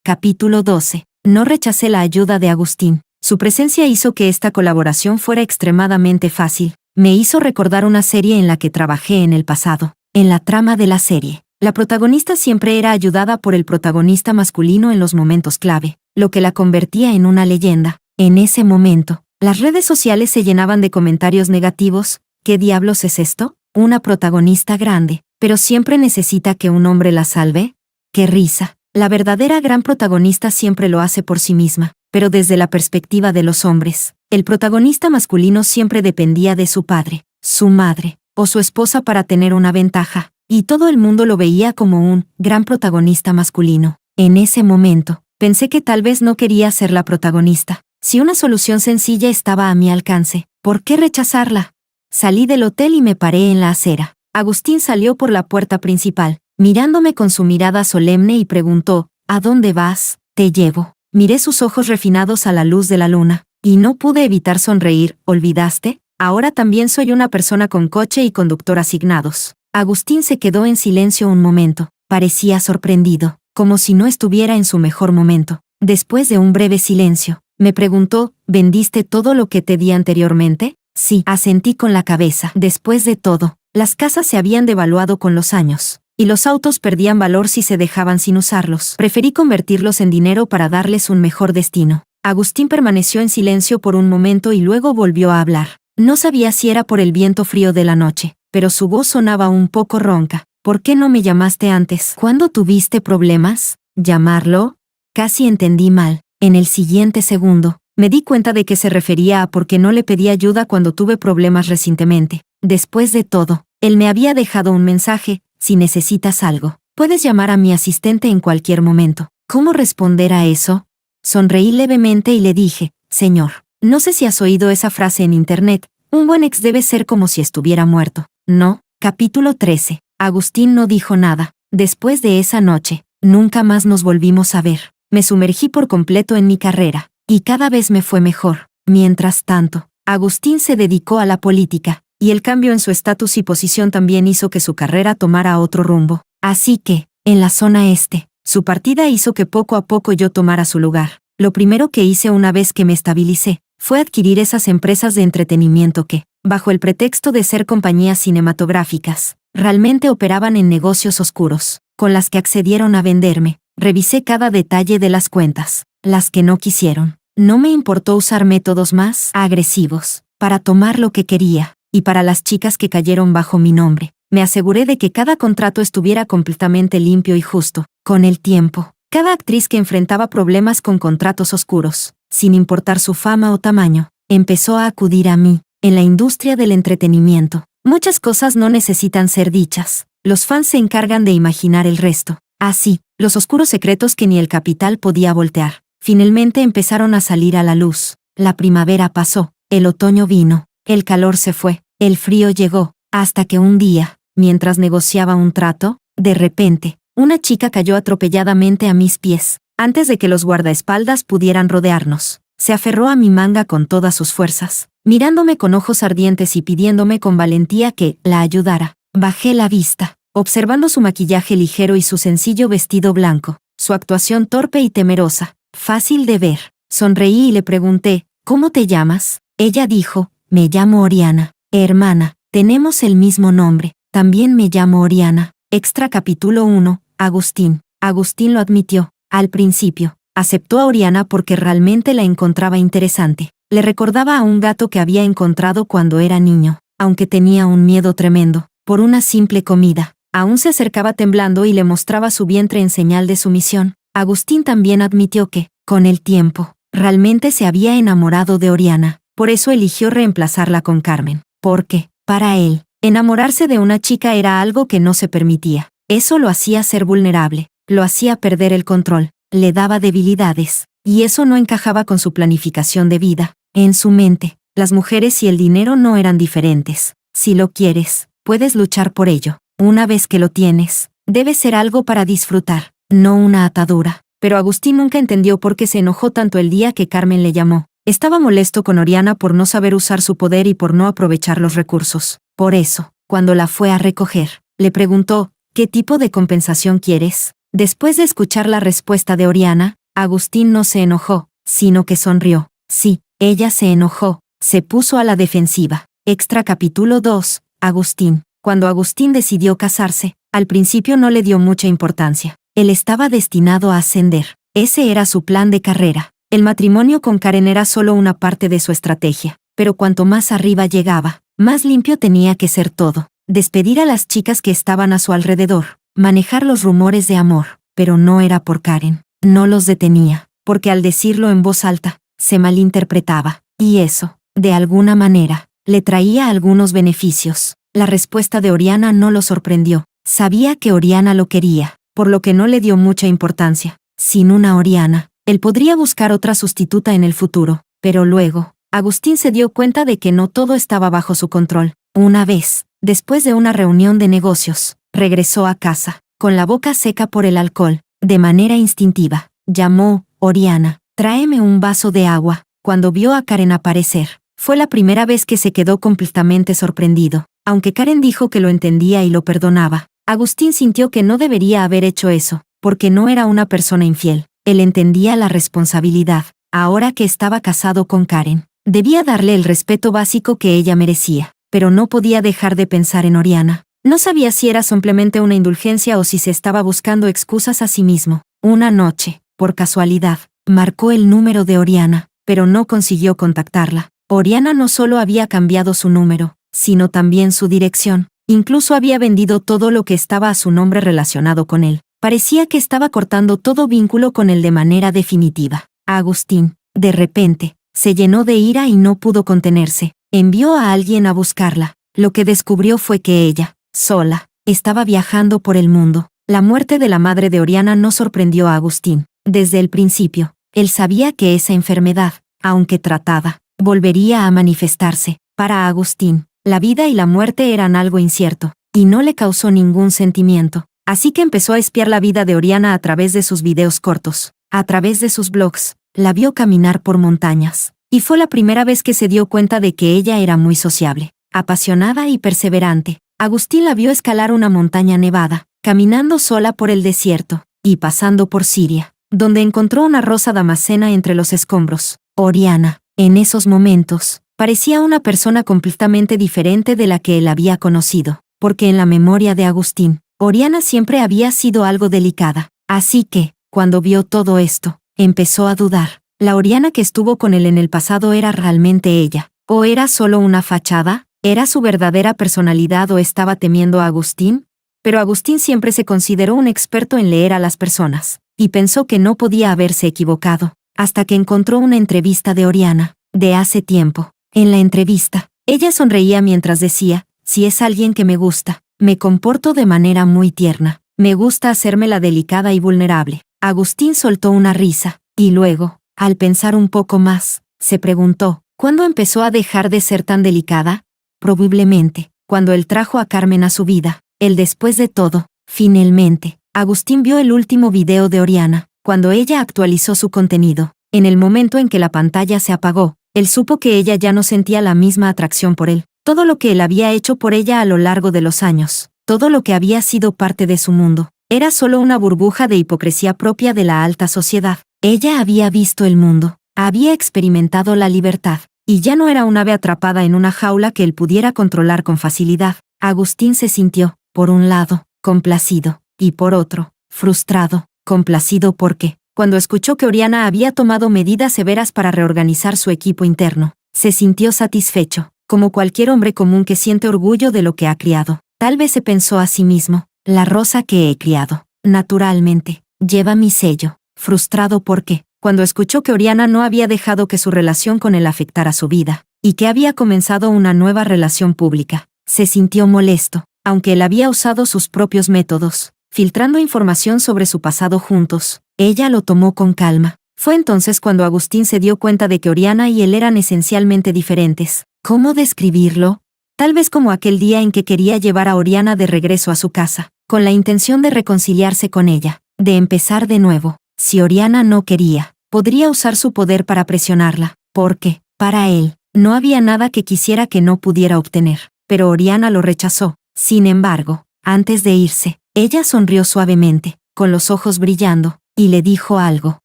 Capítulo 12. No rechacé la ayuda de Agustín. Su presencia hizo que esta colaboración fuera extremadamente fácil. Me hizo recordar una serie en la que trabajé en el pasado. En la trama de la serie, la protagonista siempre era ayudada por el protagonista masculino en los momentos clave, lo que la convertía en una leyenda. En ese momento, las redes sociales se llenaban de comentarios negativos. ¿Qué diablos es esto? Una protagonista grande, pero siempre necesita que un hombre la salve. ¡Qué risa! La verdadera gran protagonista siempre lo hace por sí misma, pero desde la perspectiva de los hombres, el protagonista masculino siempre dependía de su padre, su madre, o su esposa para tener una ventaja, y todo el mundo lo veía como un gran protagonista masculino. En ese momento, pensé que tal vez no quería ser la protagonista. Si una solución sencilla estaba a mi alcance, ¿por qué rechazarla? Salí del hotel y me paré en la acera. Agustín salió por la puerta principal, mirándome con su mirada solemne y preguntó: ¿A dónde vas? Te llevo. Miré sus ojos refinados a la luz de la luna, y no pude evitar sonreír. ¿Olvidaste? Ahora también soy una persona con coche y conductor asignados. Agustín se quedó en silencio un momento. Parecía sorprendido, como si no estuviera en su mejor momento. Después de un breve silencio, Me preguntó, ¿vendiste todo lo que te di anteriormente? Sí, asentí con la cabeza. Después de todo, las casas se habían devaluado con los años, y los autos perdían valor si se dejaban sin usarlos. Preferí convertirlos en dinero para darles un mejor destino. Agustín permaneció en silencio por un momento y luego volvió a hablar. No sabía si era por el viento frío de la noche, pero su voz sonaba un poco ronca. ¿Por qué no me llamaste antes? ¿Cuándo tuviste problemas? ¿Llamarlo? Casi entendí mal. En el siguiente segundo, me di cuenta de que se refería a por qué no le pedí ayuda cuando tuve problemas recientemente. Después de todo, él me había dejado un mensaje: si necesitas algo, puedes llamar a mi asistente en cualquier momento. ¿Cómo responder a eso? Sonreí levemente y le dije, señor, no sé si has oído esa frase en internet, un buen ex debe ser como si estuviera muerto. No. Capítulo 13. Agustín no dijo nada. Después de esa noche, nunca más nos volvimos a ver. Me sumergí por completo en mi carrera, y cada vez me fue mejor. Mientras tanto, Agustín se dedicó a la política, y el cambio en su estatus y posición también hizo que su carrera tomara otro rumbo. Así que, en la zona este, su partida hizo que poco a poco yo tomara su lugar. Lo primero que hice una vez que me estabilicé, fue adquirir esas empresas de entretenimiento que, bajo el pretexto de ser compañías cinematográficas, realmente operaban en negocios oscuros, con las que accedieron a venderme. Revisé cada detalle de las cuentas, las que no quisieron. No me importó usar métodos más agresivos para tomar lo que quería, y para las chicas que cayeron bajo mi nombre, me aseguré de que cada contrato estuviera completamente limpio y justo. Con el tiempo, cada actriz que enfrentaba problemas con contratos oscuros, sin importar su fama o tamaño, empezó a acudir a mí. En la industria del entretenimiento, muchas cosas no necesitan ser dichas. Los fans se encargan de imaginar el resto. Así, los oscuros secretos que ni el capital podía voltear, finalmente empezaron a salir a la luz. La primavera pasó, el otoño vino, el calor se fue, el frío llegó, hasta que un día, mientras negociaba un trato, de repente, una chica cayó atropelladamente a mis pies. Antes de que los guardaespaldas pudieran rodearnos, se aferró a mi manga con todas sus fuerzas, mirándome con ojos ardientes y pidiéndome con valentía que la ayudara. Bajé la vista, observando su maquillaje ligero y su sencillo vestido blanco, su actuación torpe y temerosa, fácil de ver. Sonreí y le pregunté, ¿cómo te llamas? Ella dijo, me llamo Oriana. Hermana, tenemos el mismo nombre. También me llamo Oriana. Extra capítulo 1. Agustín. Agustín lo admitió. Al principio, aceptó a Oriana porque realmente la encontraba interesante. Le recordaba a un gato que había encontrado cuando era niño, aunque tenía un miedo tremendo, por una simple comida. Aún se acercaba temblando y le mostraba su vientre en señal de sumisión. Agustín también admitió que, con el tiempo, realmente se había enamorado de Oriana. Por eso eligió reemplazarla con Carmen. Porque, para él, enamorarse de una chica era algo que no se permitía. Eso lo hacía ser vulnerable, lo hacía perder el control, le daba debilidades, y eso no encajaba con su planificación de vida. En su mente, las mujeres y el dinero no eran diferentes. Si lo quieres, puedes luchar por ello. Una vez que lo tienes, debe ser algo para disfrutar, no una atadura. Pero Agustín nunca entendió por qué se enojó tanto el día que Carmen le llamó. Estaba molesto con Oriana por no saber usar su poder y por no aprovechar los recursos. Por eso, cuando la fue a recoger, le preguntó, ¿qué tipo de compensación quieres? Después de escuchar la respuesta de Oriana, Agustín no se enojó, sino que sonrió. Sí, ella se enojó, se puso a la defensiva. Extra capítulo 2. Agustín. Cuando Agustín decidió casarse, al principio no le dio mucha importancia. Él estaba destinado a ascender. Ese era su plan de carrera. El matrimonio con Karen era solo una parte de su estrategia, pero cuanto más arriba llegaba, más limpio tenía que ser todo. Despedir a las chicas que estaban a su alrededor, manejar los rumores de amor, pero no era por Karen. No los detenía, porque al decirlo en voz alta, se malinterpretaba, y eso, de alguna manera, le traía algunos beneficios. La respuesta de Oriana no lo sorprendió. Sabía que Oriana lo quería, por lo que no le dio mucha importancia. Sin una Oriana, él podría buscar otra sustituta en el futuro, pero luego, Agustín se dio cuenta de que no todo estaba bajo su control. Una vez, después de una reunión de negocios, regresó a casa, con la boca seca por el alcohol. De manera instintiva, llamó, Oriana, tráeme un vaso de agua. Cuando vio a Karen aparecer, fue la primera vez que se quedó completamente sorprendido. Aunque Karen dijo que lo entendía y lo perdonaba, Agustín sintió que no debería haber hecho eso, porque no era una persona infiel. Él entendía la responsabilidad ahora que estaba casado con Karen. Debía darle el respeto básico que ella merecía, pero no podía dejar de pensar en Oriana. No sabía si era simplemente una indulgencia o si se estaba buscando excusas a sí mismo. Una noche, por casualidad, marcó el número de Oriana, pero no consiguió contactarla. Oriana no solo había cambiado su número, sino también su dirección. Incluso había vendido todo lo que estaba a su nombre relacionado con él. Parecía que estaba cortando todo vínculo con él de manera definitiva. Agustín, de repente, se llenó de ira y no pudo contenerse. Envió a alguien a buscarla. Lo que descubrió fue que ella, sola, estaba viajando por el mundo. La muerte de la madre de Oriana no sorprendió a Agustín. Desde el principio, él sabía que esa enfermedad, aunque tratada, volvería a manifestarse. Para Agustín, la vida y la muerte eran algo incierto, y no le causó ningún sentimiento. Así que empezó a espiar la vida de Oriana a través de sus videos cortos, a través de sus blogs. La vio caminar por montañas, y fue la primera vez que se dio cuenta de que ella era muy sociable, apasionada y perseverante. Agustín la vio escalar una montaña nevada, caminando sola por el desierto, y pasando por Siria, donde encontró una rosa damascena entre los escombros. Oriana, en esos momentos, parecía una persona completamente diferente de la que él había conocido, porque en la memoria de Agustín, Oriana siempre había sido algo delicada. Así que, cuando vio todo esto, empezó a dudar. ¿La Oriana que estuvo con él en el pasado era realmente ella? ¿O era solo una fachada? ¿Era su verdadera personalidad o estaba temiendo a Agustín? Pero Agustín siempre se consideró un experto en leer a las personas, y pensó que no podía haberse equivocado, hasta que encontró una entrevista de Oriana, de hace tiempo. En la entrevista, ella sonreía mientras decía, si es alguien que me gusta, me comporto de manera muy tierna, me gusta hacerme la delicada y vulnerable. Agustín soltó una risa, y luego, al pensar un poco más, se preguntó, ¿cuándo empezó a dejar de ser tan delicada? Probablemente, cuando él trajo a Carmen a su vida. Él después de todo. Finalmente, Agustín vio el último video de Oriana, cuando ella actualizó su contenido. En el momento en que la pantalla se apagó, él supo que ella ya no sentía la misma atracción por él. Todo lo que él había hecho por ella a lo largo de los años, todo lo que había sido parte de su mundo, era solo una burbuja de hipocresía propia de la alta sociedad. Ella había visto el mundo, había experimentado la libertad, y ya no era un ave atrapada en una jaula que él pudiera controlar con facilidad. Agustín se sintió, por un lado, complacido, y por otro, frustrado. Complacido porque, cuando escuchó que Oriana había tomado medidas severas para reorganizar su equipo interno, se sintió satisfecho, como cualquier hombre común que siente orgullo de lo que ha criado. Tal vez se pensó a sí mismo, la rosa que he criado, naturalmente, lleva mi sello. Frustrado porque, cuando escuchó que Oriana no había dejado que su relación con él afectara su vida, y que había comenzado una nueva relación pública, se sintió molesto, aunque él había usado sus propios métodos, filtrando información sobre su pasado juntos. Ella lo tomó con calma. Fue entonces cuando Agustín se dio cuenta de que Oriana y él eran esencialmente diferentes. ¿Cómo describirlo? Tal vez como aquel día en que quería llevar a Oriana de regreso a su casa, con la intención de reconciliarse con ella, de empezar de nuevo. Si Oriana no quería, podría usar su poder para presionarla, porque, para él, no había nada que quisiera que no pudiera obtener. Pero Oriana lo rechazó. Sin embargo, antes de irse, ella sonrió suavemente, con los ojos brillando, y le dijo algo.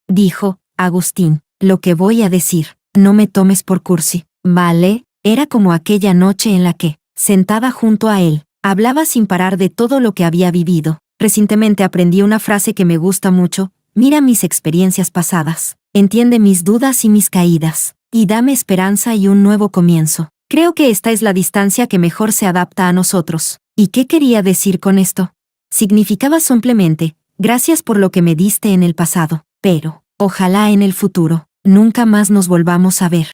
Dijo, Agustín, lo que voy a decir, no me tomes por cursi, ¿vale? Era como aquella noche en la que, sentada junto a él, hablaba sin parar de todo lo que había vivido. Recientemente aprendí una frase que me gusta mucho: mira mis experiencias pasadas, entiende mis dudas y mis caídas, y dame esperanza y un nuevo comienzo. Creo que esta es la distancia que mejor se adapta a nosotros. ¿Y qué quería decir con esto? Significaba simplemente, gracias por lo que me diste en el pasado, pero, ojalá en el futuro, nunca más nos volvamos a ver.